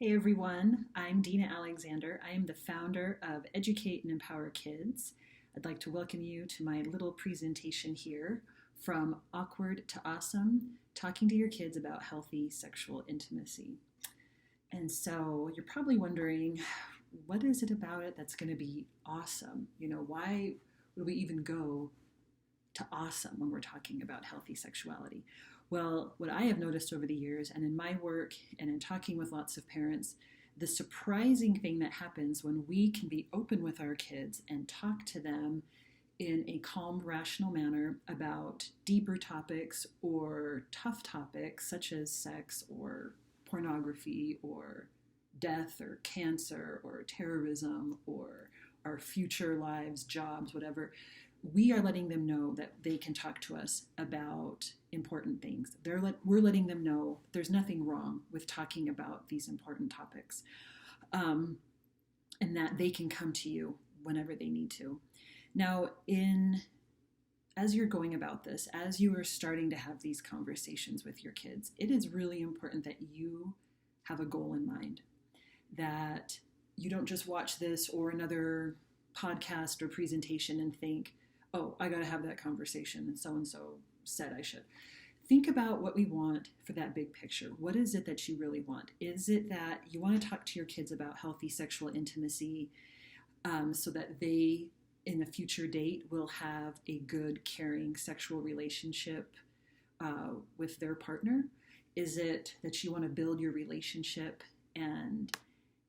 Hey everyone, I'm Dina Alexander. I am the founder of Educate and Empower Kids. I'd like to welcome you to my little presentation here from Awkward to Awesome, talking to your kids about healthy sexual intimacy. And so you're probably wondering, what is it about it that's going to be awesome? Why would we even go to awesome when we're talking about healthy sexuality? Well, what I have noticed over the years and in my work and in talking with lots of parents, the surprising thing that happens when we can be open with our kids and talk to them in a calm, rational manner about deeper topics or tough topics such as sex or pornography or death or cancer or terrorism or our future lives, jobs, whatever, we are letting them know that they can talk to us about important things. We're letting them know there's nothing wrong with talking about these important topics, and that they can come to you whenever they need to. Now, as you're going about this, as you are starting to have these conversations with your kids, it is really important that you have a goal in mind, that you don't just watch this or another podcast or presentation and think, oh, I got to have that conversation and so said I should. Think about what we want for that big picture. What is it that you really want? Is it that you want to talk to your kids about healthy sexual intimacy so that they, in a future date, will have a good, caring sexual relationship with their partner? Is it that you want to build your relationship and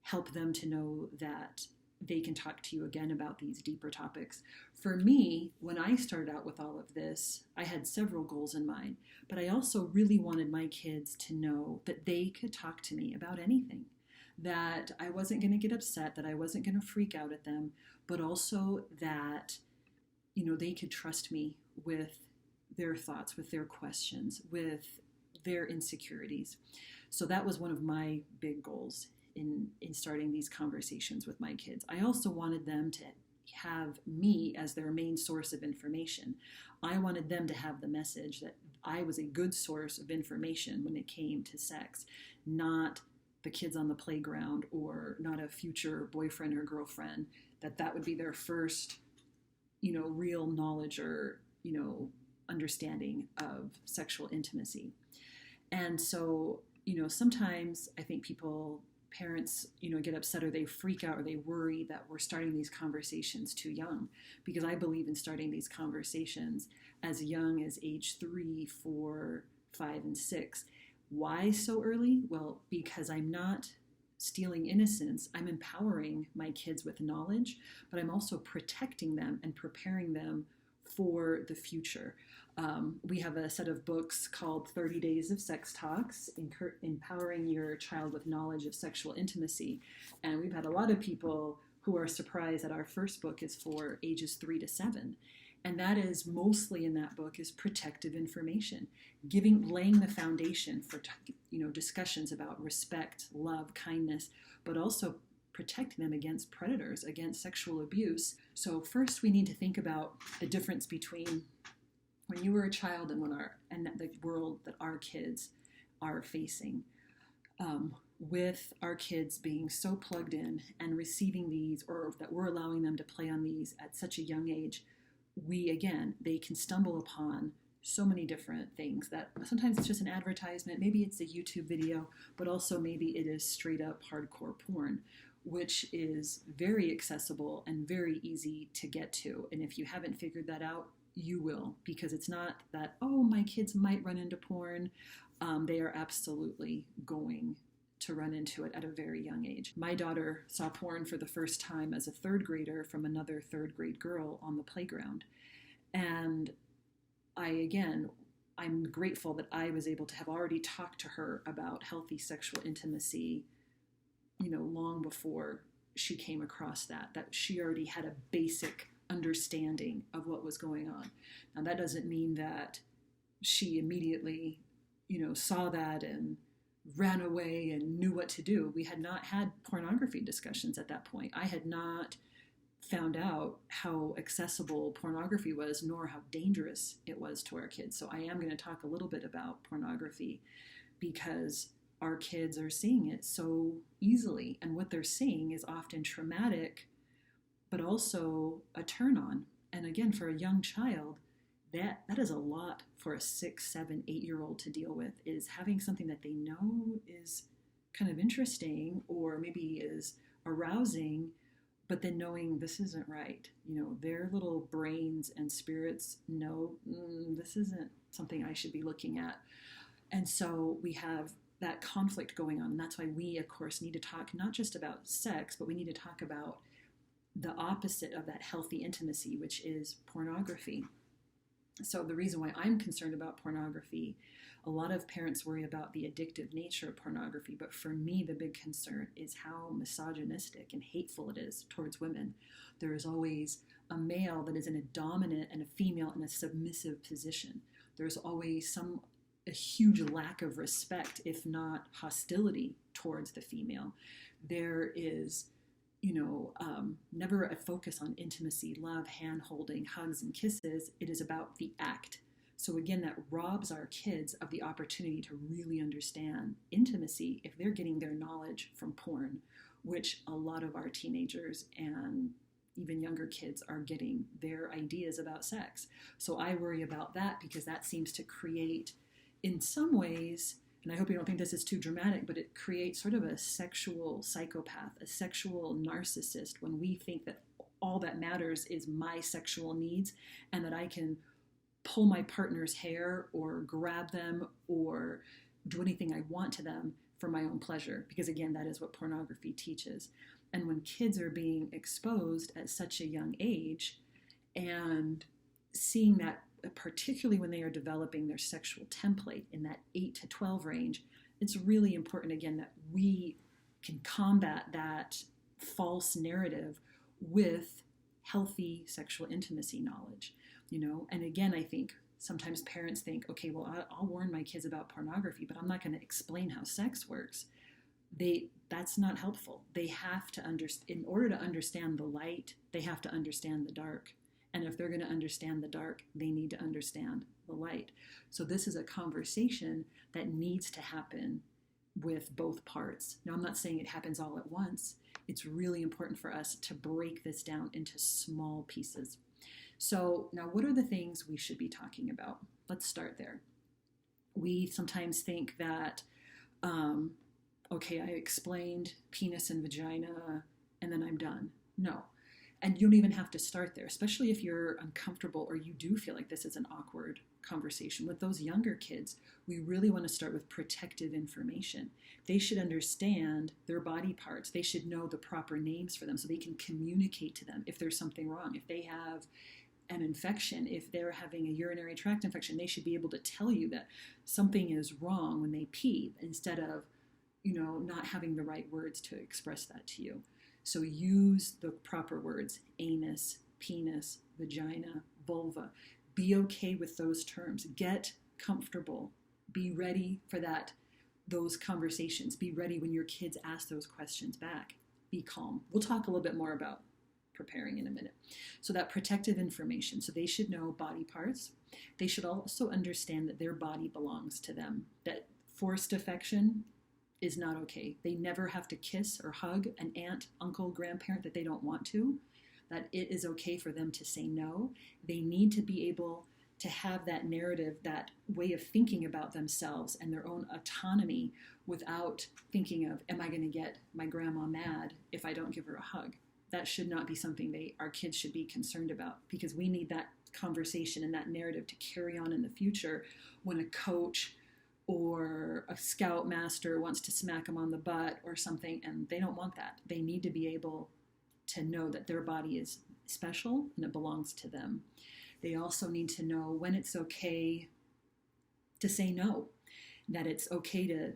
help them to know that they can talk to you again about these deeper topics? For me, when I started out with all of this, I had several goals in mind, but I also really wanted my kids to know that they could talk to me about anything, that I wasn't going to get upset, that I wasn't going to freak out at them, but also that, they could trust me with their thoughts, with their questions, with their insecurities. So that was one of my big goals in starting these conversations with my kids. I also wanted them to have me as their main source of information. I wanted them to have the message that I was a good source of information when it came to sex, not the kids on the playground or not a future boyfriend or girlfriend, that would be their first, real knowledge or, understanding of sexual intimacy. And so, sometimes I think parents, get upset or they freak out or they worry that we're starting these conversations too young, because I believe in starting these conversations as young as age 3, 4, 5, and 6. Why so early? Well, because I'm not stealing innocence. I'm empowering my kids with knowledge, but I'm also protecting them and preparing them for the future. We have a set of books called 30 Days of Sex Talks, Empowering Your Child with Knowledge of Sexual Intimacy. And we've had a lot of people who are surprised that our first book is for ages 3 to 7. And that is mostly in that book is protective information, laying the foundation for, discussions about respect, love, kindness, but also protecting them against predators, against sexual abuse. So first we need to think about the difference between when you were a child and the world that our kids are facing. With our kids being so plugged in and receiving these, or that we're allowing them to play on these at such a young age, they can stumble upon so many different things that sometimes it's just an advertisement, maybe it's a YouTube video, but also maybe it is straight up hardcore porn, which is very accessible and very easy to get to. And if you haven't figured that out, you will, because it's not that, oh, my kids might run into porn. They are absolutely going to run into it at a very young age. My daughter saw porn for the first time as a 3rd grader from another 3rd grade girl on the playground. And I'm grateful that I was able to have already talked to her about healthy sexual intimacy, long before she came across that she already had a basic understanding of what was going on. Now, that doesn't mean that she immediately, saw that and ran away and knew what to do. We had not had pornography discussions at that point. I had not found out how accessible pornography was, nor how dangerous it was to our kids. So I am going to talk a little bit about pornography, because our kids are seeing it so easily. And what they're seeing is often traumatic, but also a turn on. And again, for a young child, that is a lot for a 6, 7, 8 year old to deal with, is having something that they know is kind of interesting or maybe is arousing, but then knowing this isn't right. Their little brains and spirits know this isn't something I should be looking at. And so we have that conflict going on. And that's why we, of course, need to talk not just about sex, but we need to talk about the opposite of that healthy intimacy, which is pornography. So the reason why I'm concerned about pornography, a lot of parents worry about the addictive nature of pornography, but for me, the big concern is how misogynistic and hateful it is towards women. There is always a male that is in a dominant and a female in a submissive position. There's always a huge lack of respect, if not hostility, towards the female. There is never a focus on intimacy, love, hand holding, hugs, and kisses. It is about the act. So again, that robs our kids of the opportunity to really understand intimacy if they're getting their knowledge from porn, which a lot of our teenagers and even younger kids are getting their ideas about sex. So I worry about that because that seems to create, in some ways, and I hope you don't think this is too dramatic, but it creates sort of a sexual psychopath, a sexual narcissist, when we think that all that matters is my sexual needs and that I can pull my partner's hair or grab them or do anything I want to them for my own pleasure. Because again, that is what pornography teaches. And when kids are being exposed at such a young age and seeing that, particularly when they are developing their sexual template in that 8 to 12 range, it's really important, again, that we can combat that false narrative with healthy sexual intimacy knowledge, And again, I think sometimes parents think, okay, well, I'll warn my kids about pornography, but I'm not going to explain how sex works. That's not helpful. They have to in order to understand the light, they have to understand the dark. And if they're going to understand the dark, they need to understand the light. So this is a conversation that needs to happen with both parts. Now, I'm not saying it happens all at once. It's really important for us to break this down into small pieces. So now, what are the things we should be talking about? Let's start there. We sometimes think that, okay, I explained penis and vagina, and then I'm done. No. And you don't even have to start there, especially if you're uncomfortable or you do feel like this is an awkward conversation. With those younger kids, we really want to start with protective information. They should understand their body parts. They should know the proper names for them so they can communicate to them if there's something wrong. If they have an infection, if they're having a urinary tract infection, they should be able to tell you that something is wrong when they pee instead of, not having the right words to express that to you. So use the proper words: anus, penis, vagina, vulva. Be okay with those terms. Get comfortable. Be ready for those conversations. Be ready when your kids ask those questions back. Be calm. We'll talk a little bit more about preparing in a minute. So that protective information. So they should know body parts. They should also understand that their body belongs to them, that forced affection is not okay. They never have to kiss or hug an aunt, uncle, grandparent that they don't want to, that it is okay for them to say no. They need to be able to have that narrative, that way of thinking about themselves and their own autonomy without thinking of, am I going to get my grandma mad if I don't give her a hug? That should not be something our kids should be concerned about, because we need that conversation and that narrative to carry on in the future when a coach or a scout master wants to smack them on the butt or something, and they don't want that. They need to be able to know that their body is special and it belongs to them. They also need to know when it's okay to say no, that it's okay to,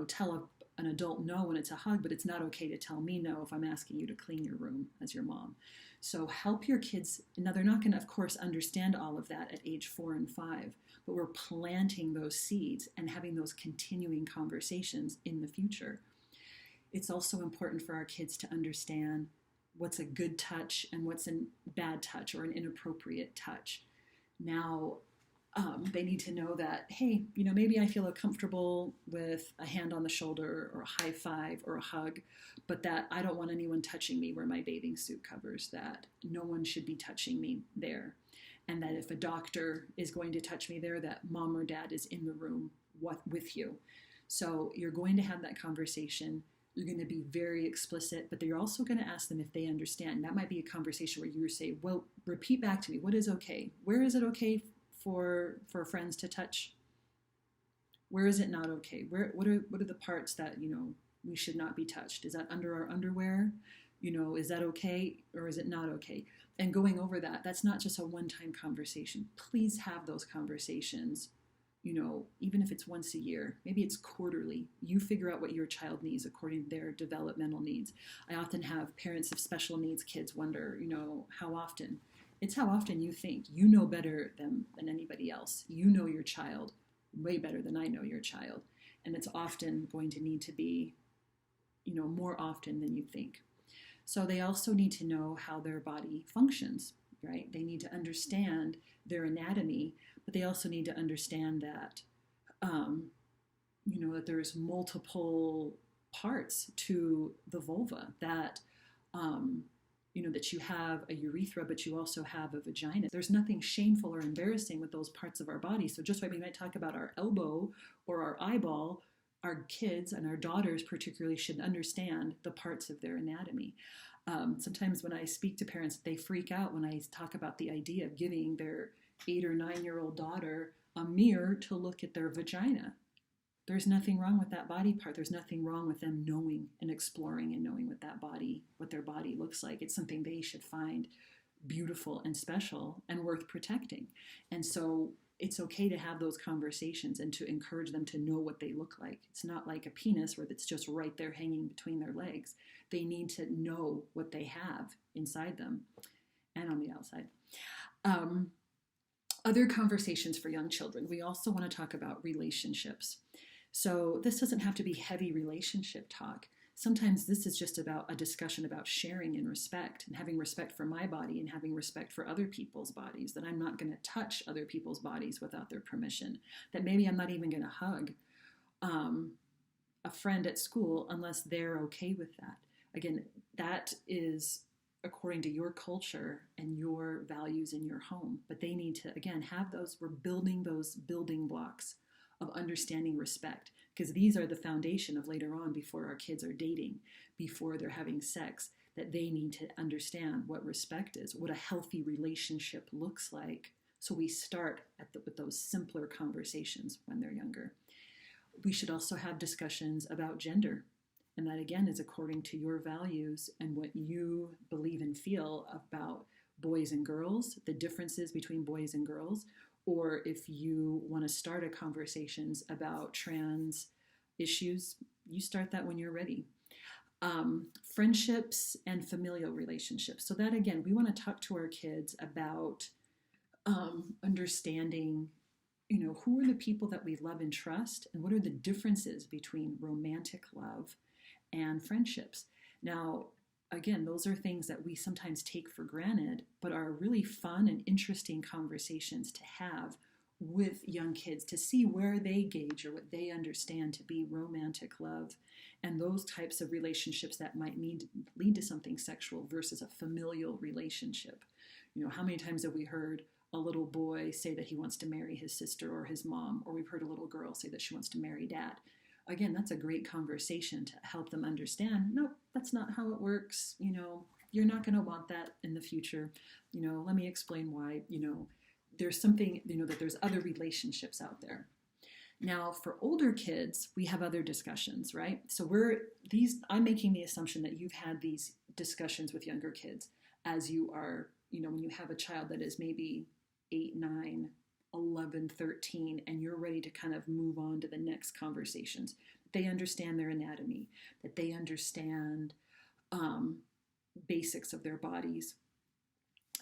tell an adult no when it's a hug, but it's not okay to tell me no if I'm asking you to clean your room as your mom. So help your kids. Now, they're not going to, of course, understand all of that at age 4 and 5, but we're planting those seeds and having those continuing conversations in the future. It's also important for our kids to understand what's a good touch and what's a bad touch or an inappropriate touch. Now, They need to know that, hey, maybe I feel comfortable with a hand on the shoulder or a high five or a hug, but that I don't want anyone touching me where my bathing suit covers, that no one should be touching me there. And that if a doctor is going to touch me there, that mom or dad is in the room with you. So you're going to have that conversation. You're going to be very explicit, but you're also going to ask them if they understand. That might be a conversation where you say, well, repeat back to me. What is okay? Where is it okay for friends to touch? Where is it not okay? What are the parts that, we should not be touched? Is that under our underwear? Is that okay or is it not okay? And going over that's not just a one-time conversation. Please have those conversations, even if it's once a year, maybe it's quarterly. You figure out what your child needs according to their developmental needs. I often have parents of special needs kids wonder, how often? It's how often you think. You know better than anybody else. You know your child way better than I know your child. And it's often going to need to be, more often than you think. So they also need to know how their body functions, right? They need to understand their anatomy, but they also need to understand that, that there's multiple parts to the vulva, that, that you have a urethra, but you also have a vagina. There's nothing shameful or embarrassing with those parts of our body. So just like we might talk about our elbow or our eyeball, our kids and our daughters particularly should understand the parts of their anatomy. Sometimes when I speak to parents, they freak out when I talk about the idea of giving their 8 or 9-year-old daughter a mirror to look at their vagina. There's nothing wrong with that body part. There's nothing wrong with them knowing and exploring and knowing what their body looks like. It's something they should find beautiful and special and worth protecting. And so it's okay to have those conversations and to encourage them to know what they look like. It's not like a penis where it's just right there hanging between their legs. They need to know what they have inside them and on the outside. Other conversations for young children. We also want to talk about relationships. So this doesn't have to be heavy relationship talk. Sometimes this is just about a discussion about sharing and respect and having respect for my body and having respect for other people's bodies, that I'm not going to touch other people's bodies without their permission, that maybe I'm not even going to hug a friend at school unless they're okay with that. Again, that is according to your culture and your values in your home. But they need to, again, have those, we're building those building blocks of understanding respect, because these are the foundation of later on, before our kids are dating, before they're having sex, that they need to understand what respect is, what a healthy relationship looks like. So we start with those simpler conversations when they're younger. We should also have discussions about gender. And that, again, is according to your values and what you believe and feel about boys and girls, the differences between boys and girls, or if you want to start a conversations about trans issues, you start that when you're ready. Friendships and familial relationships. So that, again, we want to talk to our kids about understanding, who are the people that we love and trust, and what are the differences between romantic love and friendships. Now, again, those are things that we sometimes take for granted, but are really fun and interesting conversations to have with young kids, to see where they gauge or what they understand to be romantic love and those types of relationships that might lead to something sexual versus a familial relationship. How many times have we heard a little boy say that he wants to marry his sister or his mom, or we've heard a little girl say that she wants to marry dad? Again, that's a great conversation to help them understand, no, that's not how it works. You're not going to want that in the future. Let me explain why, there's something, that there's other relationships out there. Now, for older kids, we have other discussions, right? So I'm making the assumption that you've had these discussions with younger kids as you are, when you have a child that is maybe 8, 9, 11, 13, and you're ready to kind of move on to the next conversations. They understand their anatomy, that they understand basics of their bodies,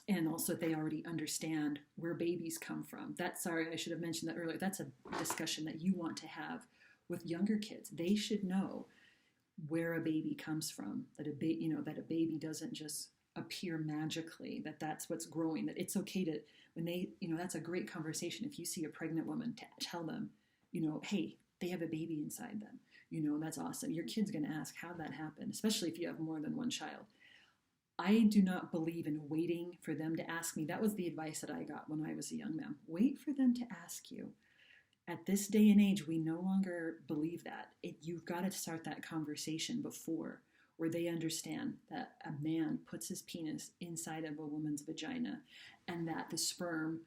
and also they already understand where babies come from. I should have mentioned that earlier. That's a discussion that you want to have with younger kids. They should know where a baby comes from, that a baby doesn't just appear magically, that that's what's growing, that it's okay to, when they, that's a great conversation. If you see a pregnant woman, to tell them, hey, they have a baby inside them. That's awesome. Your kid's going to ask how that happened, especially if you have more than one child. I do not believe in waiting for them to ask me. That was the advice that I got when I was a young man. Wait for them to ask you. At this day and age, we no longer believe that. You've got to start that conversation before, where they understand that a man puts his penis inside of a woman's vagina, and that the sperm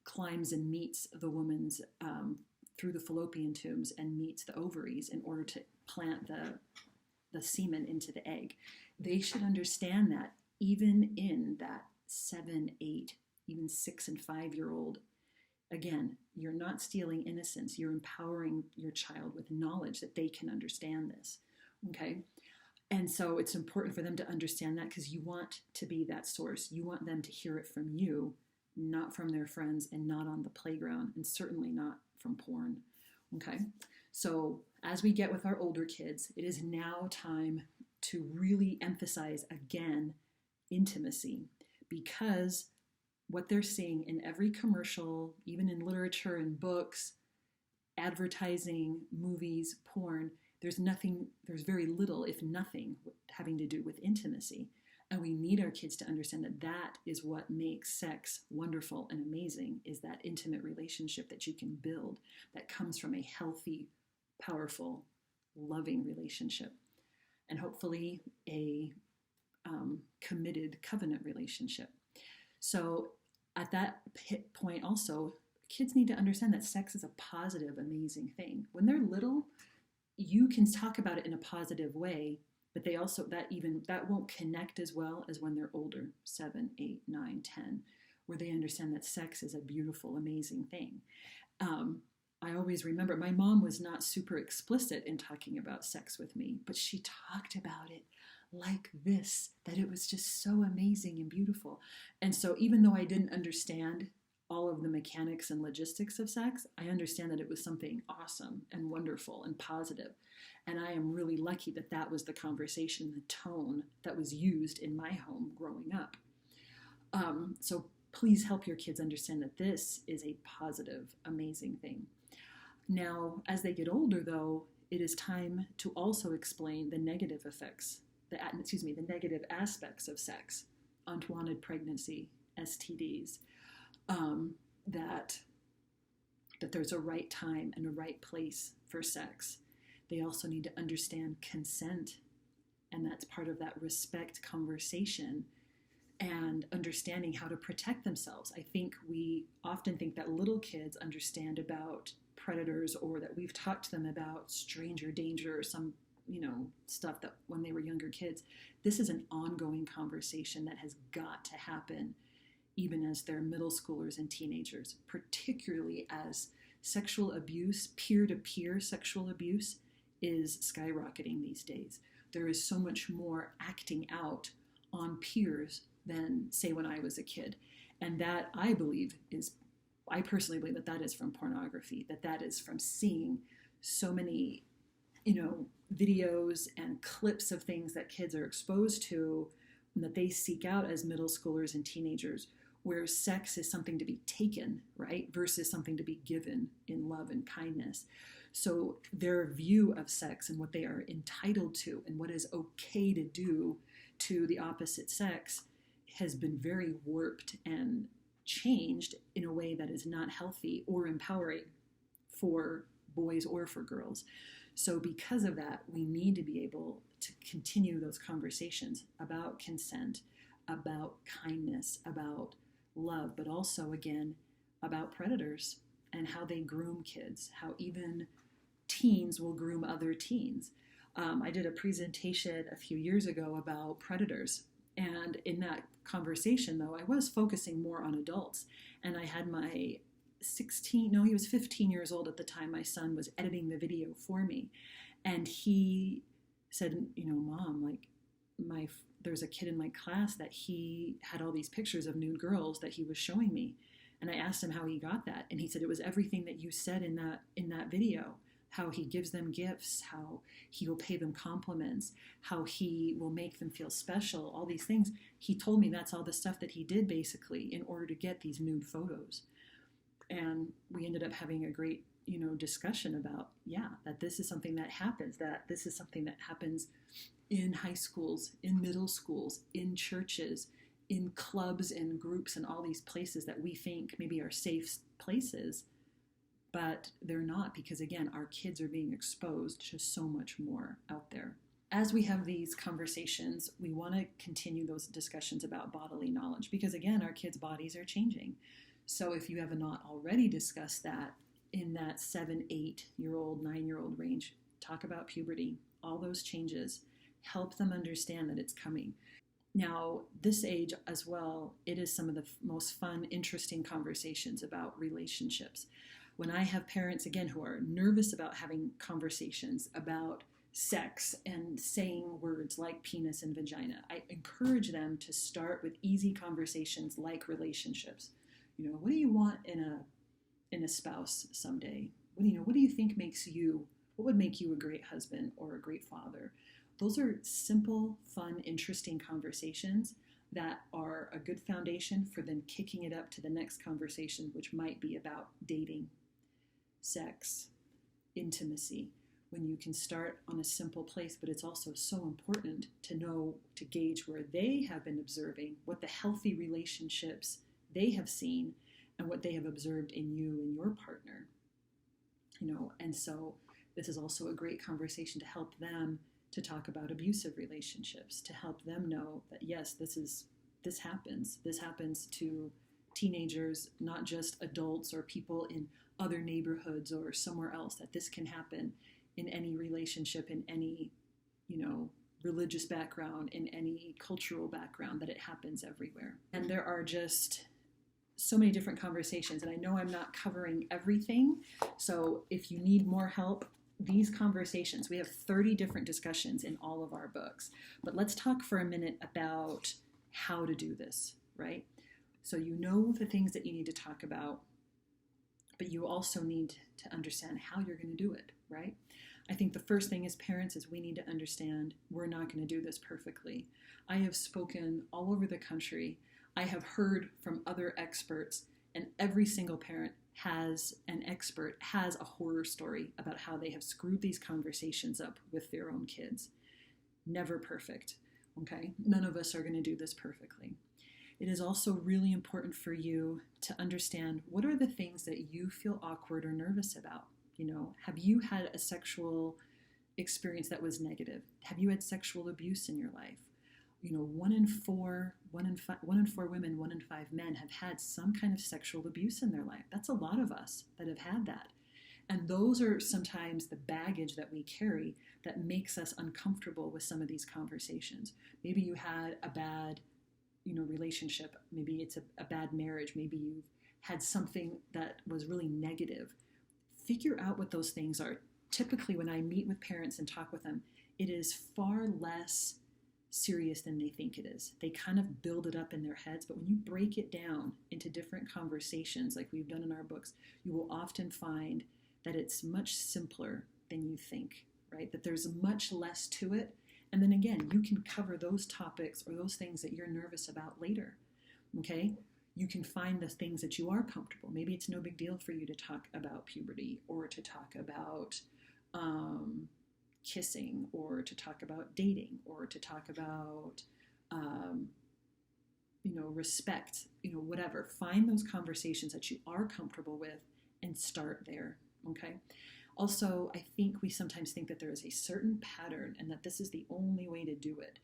climbs and meets the woman's through the fallopian tubes and meets the ovaries in order to plant the semen into the egg. They should understand that even in that 7, 8, even 6 and 5-year-old. Again, you're not stealing innocence. You're empowering your child with knowledge that they can understand this. Okay? And so it's important for them to understand that, because you want to be that source. You want them to hear it from you, not from their friends, and not on the playground, and certainly not from porn. Okay? So as we get with our older kids, it is now time to really emphasize again intimacy, because what they're seeing in every commercial, even in literature and books, advertising, movies, porn, there's very little, if nothing, having to do with intimacy. And we need our kids to understand that that is what makes sex wonderful and amazing, is that intimate relationship that you can build that comes from a healthy, powerful, loving relationship. And hopefully a committed covenant relationship. So at that point also, kids need to understand that sex is a positive, amazing thing. When they're little, you can talk about it in a positive way, but they also, that won't connect as well as when they're older, 7, 8, 9, 10, where they understand that sex is a beautiful, amazing thing. I always remember my mom was not super explicit in talking about sex with me, but she talked about it like this, that it was just so amazing and beautiful. And so even though I didn't understand all of the mechanics and logistics of sex, I understand that it was something awesome and wonderful and positive. And I am really lucky that that was the conversation, the tone that was used in my home growing up. So please help your kids understand that this is a positive, amazing thing. Now, as they get older, though, it is time to also explain the negative effects, the negative aspects of sex, unwanted pregnancy, STDs, that there's a right time and a right place for sex. They also need to understand consent, and that's part of that respect conversation and understanding how to protect themselves. I think we often think that little kids understand about predators, or that we've talked to them about stranger danger or some stuff that when they were younger kids. This is an ongoing conversation that has got to happen even as they're middle schoolers and teenagers, particularly as sexual abuse, peer-to-peer sexual abuse, is skyrocketing these days. There is so much more acting out on peers than, say, when I was a kid. And that, I personally believe that is from pornography, that is from seeing so many, videos and clips of things that kids are exposed to and that they seek out as middle schoolers and teenagers, where sex is something to be taken, right, versus something to be given in love and kindness. So their view of sex and what they are entitled to and what is okay to do to the opposite sex has been very warped and changed in a way that is not healthy or empowering for boys or for girls. So because of that, we need to be able to continue those conversations about consent, about kindness, about love, but also, again, about predators and how they groom kids, how even teens will groom other teens. I did a presentation a few years ago about predators. And in that conversation, though, I was focusing more on adults. And I had my he was 15 years old at the time. My son was editing the video for me. And he said, Mom, there's a kid in my class that he had all these pictures of nude girls that he was showing me. And I asked him how he got that. And he said, it was everything that you said in that video, how he gives them gifts, how he will pay them compliments, how he will make them feel special, all these things. He told me that's all the stuff that he did basically in order to get these nude photos. And we ended up having a great, discussion about, that this is something that happens, that this is something that happens in high schools, in middle schools, in churches, in clubs and groups and all these places that we think maybe are safe places, but they're not, because again, our kids are being exposed to so much more out there. As we have these conversations, we want to continue those discussions about bodily knowledge, because again, our kids' bodies are changing. So if you have not already discussed that in that 7, 8-year-old, 9-year-old range, talk about puberty, all those changes, help them understand that it's coming. Now, this age as well, it is some of the most fun, interesting conversations about relationships. When I have parents, again, who are nervous about having conversations about sex and saying words like penis and vagina, I encourage them to start with easy conversations like relationships. What do you want in a spouse someday? What do you think what would make you a great husband or a great father? Those are simple, fun, interesting conversations that are a good foundation for then kicking it up to the next conversation, which might be about dating, sex, intimacy, when you can start on a simple place. But it's also so important to gauge where they have been observing, what the healthy relationships they have seen, and what they have observed in you and your partner. And so this is also a great conversation to help them to talk about abusive relationships, to help them know that yes, this happens. This happens to teenagers, not just adults or people in other neighborhoods or somewhere else, that this can happen in any relationship, in any, religious background, in any cultural background, that it happens everywhere. And there are just so many different conversations, and I know I'm not covering everything. So if you need more help, these conversations, we have 30 different discussions in all of our books. But let's talk for a minute about how to do this, right? So the things that you need to talk about, but you also need to understand how you're going to do it, right? I think the first thing as parents is we need to understand we're not going to do this perfectly. I have spoken all over the country. I have heard from other experts, and every single parent has a horror story about how they have screwed these conversations up with their own kids. Never perfect, okay? None of us are going to do this perfectly. It is also really important for you to understand what are the things that you feel awkward or nervous about. Have you had a sexual experience that was negative? Have you had sexual abuse in your life? 1 in 4 women, 1 in 5 men have had some kind of sexual abuse in their life. That's a lot of us that have had that. And those are sometimes the baggage that we carry that makes us uncomfortable with some of these conversations. Maybe you had a bad, relationship. Maybe it's a bad marriage. Maybe you've had something that was really negative. Figure out what those things are. Typically, when I meet with parents and talk with them, it is far less serious than they think it is. They kind of build it up in their heads, but when you break it down into different conversations like we've done in our books, you will often find that it's much simpler than you think, right? That there's much less to it. And then again, you can cover those topics or those things that you're nervous about later, okay? You can find the things that you are comfortable. Maybe it's no big deal for you to talk about puberty or to talk about kissing or to talk about dating or to talk about, respect, whatever. Find those conversations that you are comfortable with and start there, okay? Also, I think we sometimes think that there is a certain pattern and that this is the only way to do it.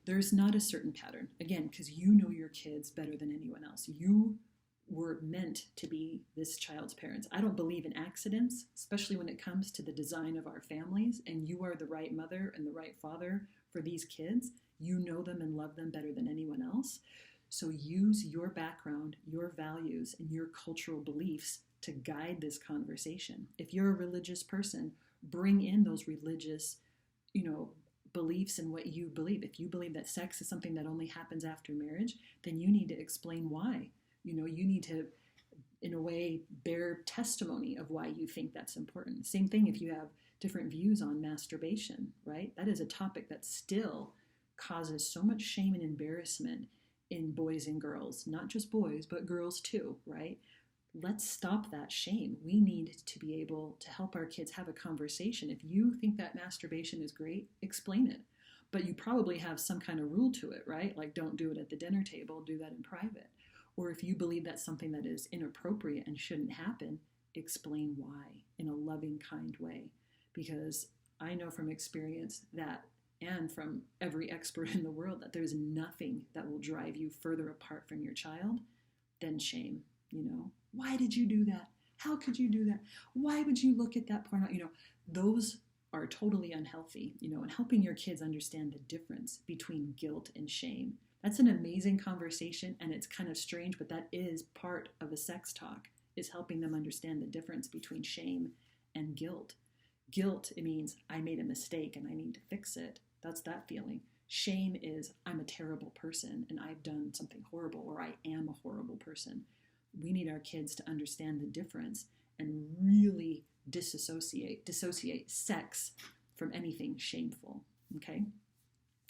There's not a certain pattern, again, because you know your kids better than anyone else. You were meant to be this child's parents. I don't believe in accidents, especially when it comes to the design of our families, and you are the right mother and the right father for these kids. You know them and love them better than anyone else. So use your background, your values, and your cultural beliefs to guide this conversation. If you're a religious person, bring in those religious, beliefs and what you believe. If you believe that sex is something that only happens after marriage, then you need to explain why. You need to in a way, bear testimony of why you think that's important. Same thing if you have different views on masturbation, right? That is a topic that still causes so much shame and embarrassment in boys and girls, not just boys, but girls too, right? Let's stop that shame. We need to be able to help our kids have a conversation. If you think that masturbation is great, explain it. But you probably have some kind of rule to it, right? Like, don't do it at the dinner table, do that in private. Or if you believe that's something that is inappropriate and shouldn't happen, explain why in a loving, kind way. Because I know from experience that, and from every expert in the world, that there's nothing that will drive you further apart from your child than shame. Why did you do that? How could you do that? Why would you look at that porn? Those are totally unhealthy, and helping your kids understand the difference between guilt and shame. That's an amazing conversation, and it's kind of strange, but that is part of a sex talk, is helping them understand the difference between shame and guilt. Guilt, it means I made a mistake and I need to fix it. That's that feeling. Shame is I'm a terrible person and I've done something horrible, or I am a horrible person. We need our kids to understand the difference and really dissociate sex from anything shameful, okay?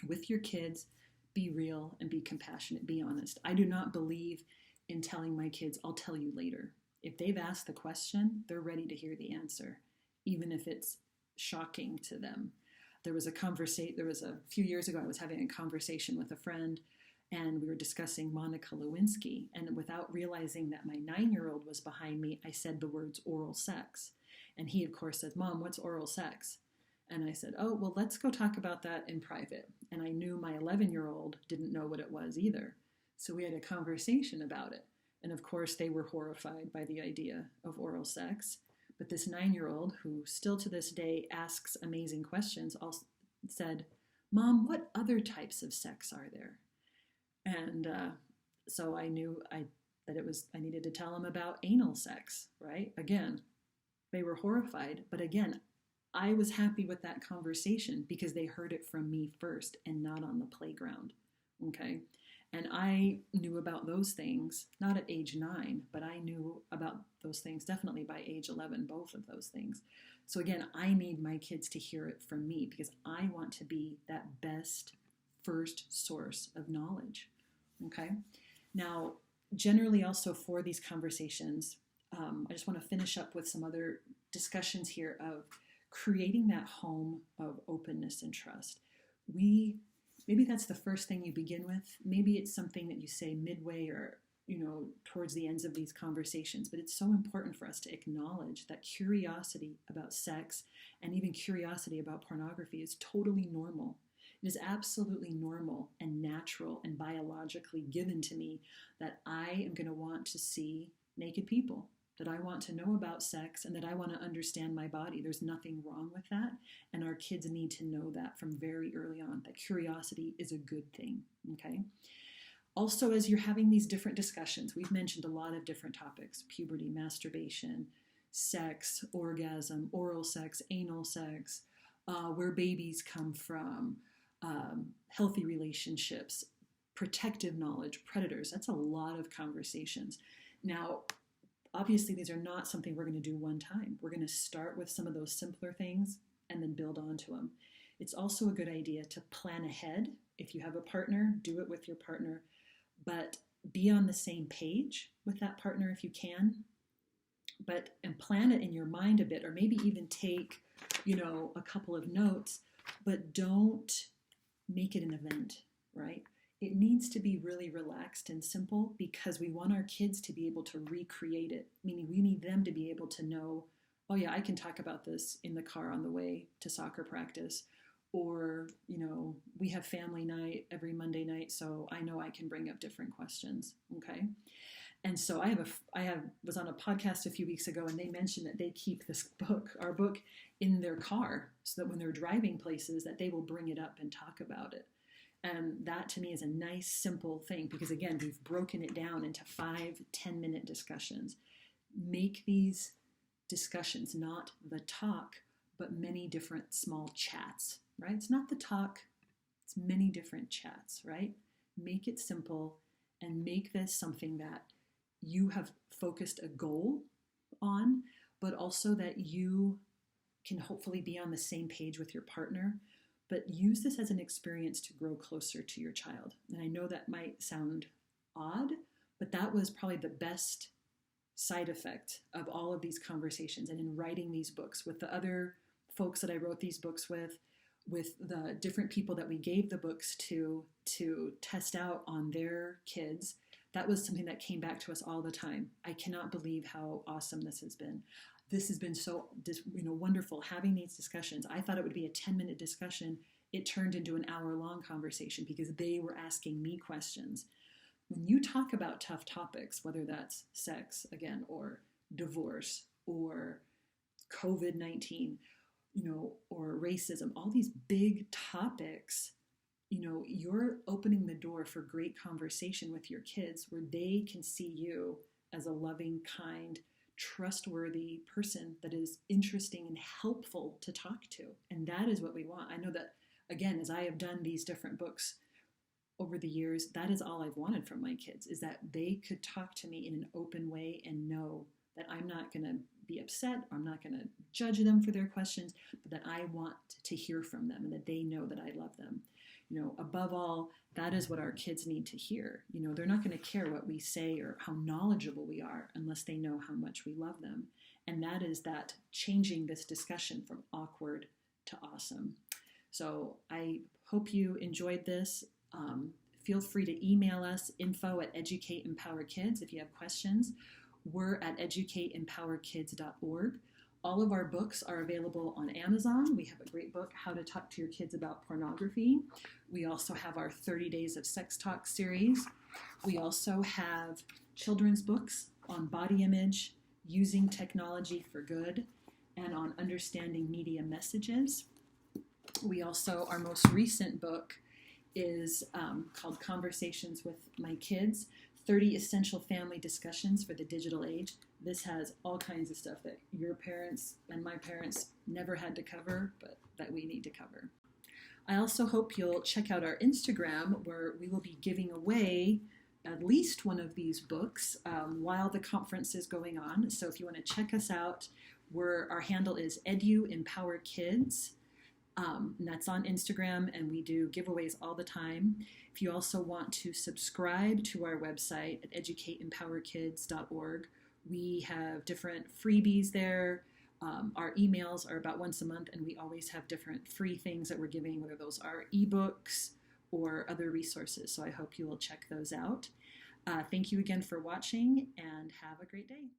With your kids, be real and be compassionate, be honest. I do not believe in telling my kids, I'll tell you later. If they've asked the question, they're ready to hear the answer, even if it's shocking to them. There was a few years ago, I was having a conversation with a friend, and we were discussing Monica Lewinsky, and without realizing that my 9-year-old was behind me, I said the words oral sex. And he, of course, said, Mom, what's oral sex? And I said, oh, well, let's go talk about that in private. And I knew my 11-year-old didn't know what it was either. So we had a conversation about it. And of course, they were horrified by the idea of oral sex. But this 9-year-old, who still to this day asks amazing questions, also said, Mom, what other types of sex are there? And so I knew I needed to tell him about anal sex, right? Again, they were horrified. But again, I was happy with that conversation because they heard it from me first and not on the playground, okay? And I knew about those things, not at age 9, but I knew about those things definitely by age 11, both of those things. So again, I need my kids to hear it from me because I want to be that best first source of knowledge, okay? Now, generally also for these conversations, I just want to finish up with some other discussions here of creating that home of openness and trust. Maybe that's the first thing you begin with. Maybe it's something that you say midway or, towards the ends of these conversations. But it's so important for us to acknowledge that curiosity about sex and even curiosity about pornography is totally normal. It is absolutely normal and natural and biologically given to me that I am going to want to see naked people, that I want to know about sex, and that I want to understand my body. There's nothing wrong with that. And our kids need to know that from very early on, that curiosity is a good thing, okay? Also, as you're having these different discussions, we've mentioned a lot of different topics: puberty, masturbation, sex, orgasm, oral sex, anal sex, where babies come from, healthy relationships, protective knowledge, predators. That's a lot of conversations. Now, obviously, these are not something we're going to do one time. We're going to start with some of those simpler things and then build onto them. It's also a good idea to plan ahead. If you have a partner, do it with your partner, but be on the same page with that partner if you can, and plan it in your mind a bit, or maybe even take, a couple of notes, but don't make it an event, right? It needs to be really relaxed and simple because we want our kids to be able to recreate it, meaning we need them to be able to know, oh yeah, I can talk about this in the car on the way to soccer practice, or, we have family night every Monday night, so I know I can bring up different questions, okay? And so I was on a podcast a few weeks ago, and they mentioned that they keep our book, in their car, so that when they're driving places, that they will bring it up and talk about it. And that to me is a nice, simple thing because, again, we've broken it down into 5-10-minute discussions. Make these discussions not the talk, but many different small chats, right? It's not the talk, it's many different chats, right? Make it simple and make this something that you have focused a goal on, but also that you can hopefully be on the same page with your partner. But use this as an experience to grow closer to your child. And I know that might sound odd, but that was probably the best side effect of all of these conversations and in writing these books with the other folks that I wrote these books with the different people that we gave the books to test out on their kids. That was something that came back to us all the time. I cannot believe how awesome this has been. This has been so wonderful having these discussions. I thought it would be a 10-minute discussion. It turned into an hour-long conversation because they were asking me questions. When you talk about tough topics, whether that's sex, again, or divorce, or COVID-19, or racism, all these big topics, you're opening the door for great conversation with your kids where they can see you as a loving, kind, trustworthy person that is interesting and helpful to talk to. And that is what we want. I know that, again, as I have done these different books over the years, that is all I've wanted from my kids, is that they could talk to me in an open way and know that I'm not going to be upset, I'm not going to judge them for their questions, but that I want to hear from them and that they know that I love them. Above all, that is what our kids need to hear. They're not going to care what we say or how knowledgeable we are unless they know how much we love them. And that is that changing this discussion from awkward to awesome. So I hope you enjoyed this. Feel free to email us, info@educateempowerkids, if you have questions. We're at educateempowerkids.org. All of our books are available on Amazon. We have a great book, How to Talk to Your Kids About Pornography. We also have our 30 Days of Sex Talk series. We also have children's books on body image, using technology for good, and on understanding media messages. We also, our most recent book is called Conversations with My Kids, 30 Essential Family Discussions for the Digital Age. This has all kinds of stuff that your parents and my parents never had to cover, but that we need to cover. I also hope you'll check out our Instagram, where we will be giving away at least one of these books while the conference is going on. So if you want to check us out, our handle is EduEmpowerKids. And that's on Instagram, and we do giveaways all the time. If you also want to subscribe to our website at educateempowerkids.org, we have different freebies there. Our emails are about once a month, and we always have different free things that we're giving, whether those are ebooks or other resources. So I hope you will check those out. Thank you again for watching, and have a great day.